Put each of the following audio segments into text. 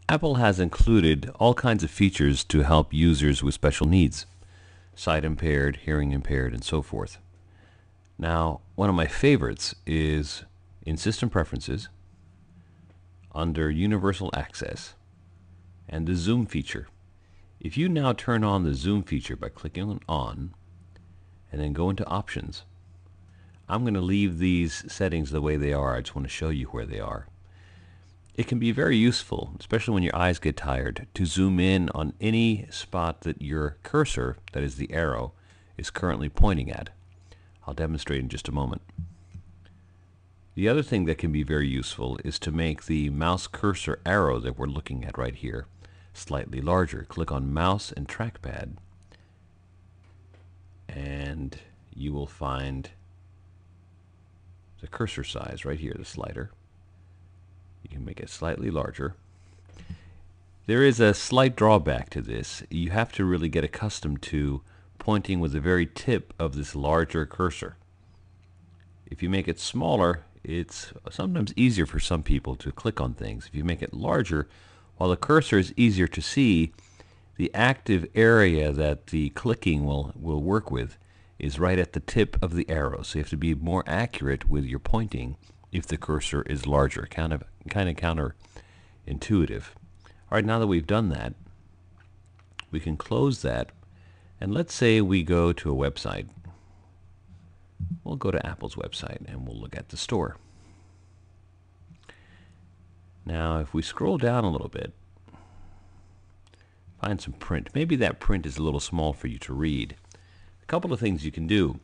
Apple has included all kinds of features to help users with special needs, sight impaired, hearing impaired, and so forth. Now, one of my favorites is in System Preferences, under Universal Access, and the Zoom feature. If you now turn on the Zoom feature by clicking on, and then go into Options, I'm going to leave these settings the way they are. I just want to show you where they are. It can be very useful, especially when your eyes get tired, to zoom in on any spot that your cursor, that is the arrow, is currently pointing at. I'll demonstrate in just a moment. The other thing that can be very useful is to make the mouse cursor arrow that we're looking at right here slightly larger. Click on Mouse and Trackpad, and you will find the cursor size right here, the slider. You can make it slightly larger. There is a slight drawback to this. You have to really get accustomed to pointing with the very tip of this larger cursor. If you make it smaller, it's sometimes easier for some people to click on things. If you make it larger, while the cursor is easier to see, the active area that the clicking will work with is right at the tip of the arrow. So you have to be more accurate with your pointing if the cursor is larger. Kind of counterintuitive. All right, now that we've done that, we can close that, and let's say we go to a website. We'll go to Apple's website and we'll look at the store. Now if we scroll down a little bit, find some print. Maybe that print is a little small for you to read. A couple of things you can do.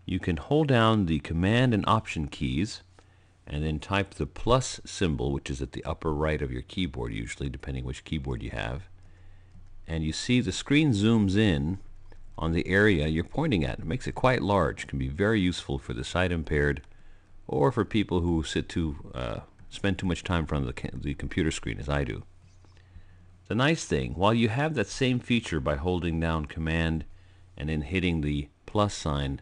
You can hold down the Command and Option keys and then type the plus symbol, which is at the upper right of your keyboard usually, depending which keyboard you have, and you see the screen zooms in on the area you're pointing at. It makes it quite large. It can be very useful for the sight impaired or for people who spend too much time in front of the computer screen, as I do. The nice thing, while you have that same feature by holding down Command and then hitting the plus sign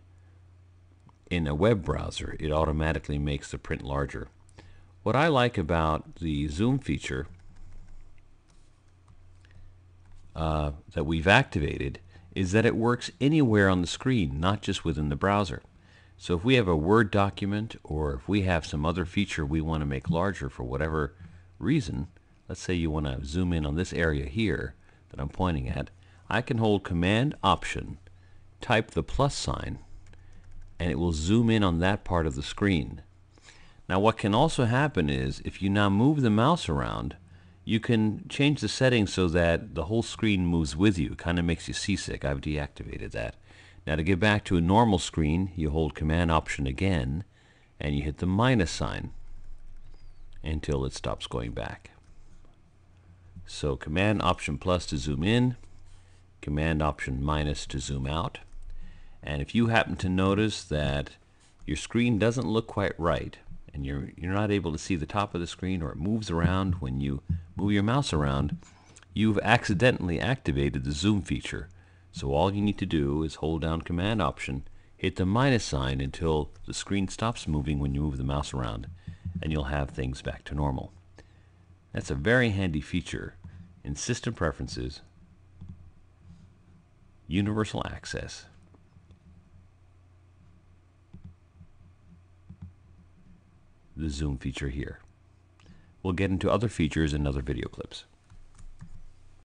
in a web browser, it automatically makes the print larger. What I like about the zoom feature that we've activated is that it works anywhere on the screen, not just within the browser. So if we have a Word document, or if we have some other feature we want to make larger for whatever reason, let's say you want to zoom in on this area here that I'm pointing at, I can hold Command Option, type the plus sign, and it will zoom in on that part of the screen. Now what can also happen is, if you now move the mouse around, you can change the settings so that the whole screen moves with you. It kind of makes you seasick. I've deactivated that. Now to get back to a normal screen, you hold Command Option again and you hit the minus sign until it stops going back. So Command Option plus to zoom in, Command Option minus to zoom out. And if you happen to notice that your screen doesn't look quite right, and you're not able to see the top of the screen, or it moves around when you move your mouse around, you've accidentally activated the zoom feature. So all you need to do is hold down Command Option, hit the minus sign until the screen stops moving when you move the mouse around, and you'll have things back to normal. That's a very handy feature in System Preferences, Universal Access, the zoom feature here. We'll get into other features in other video clips.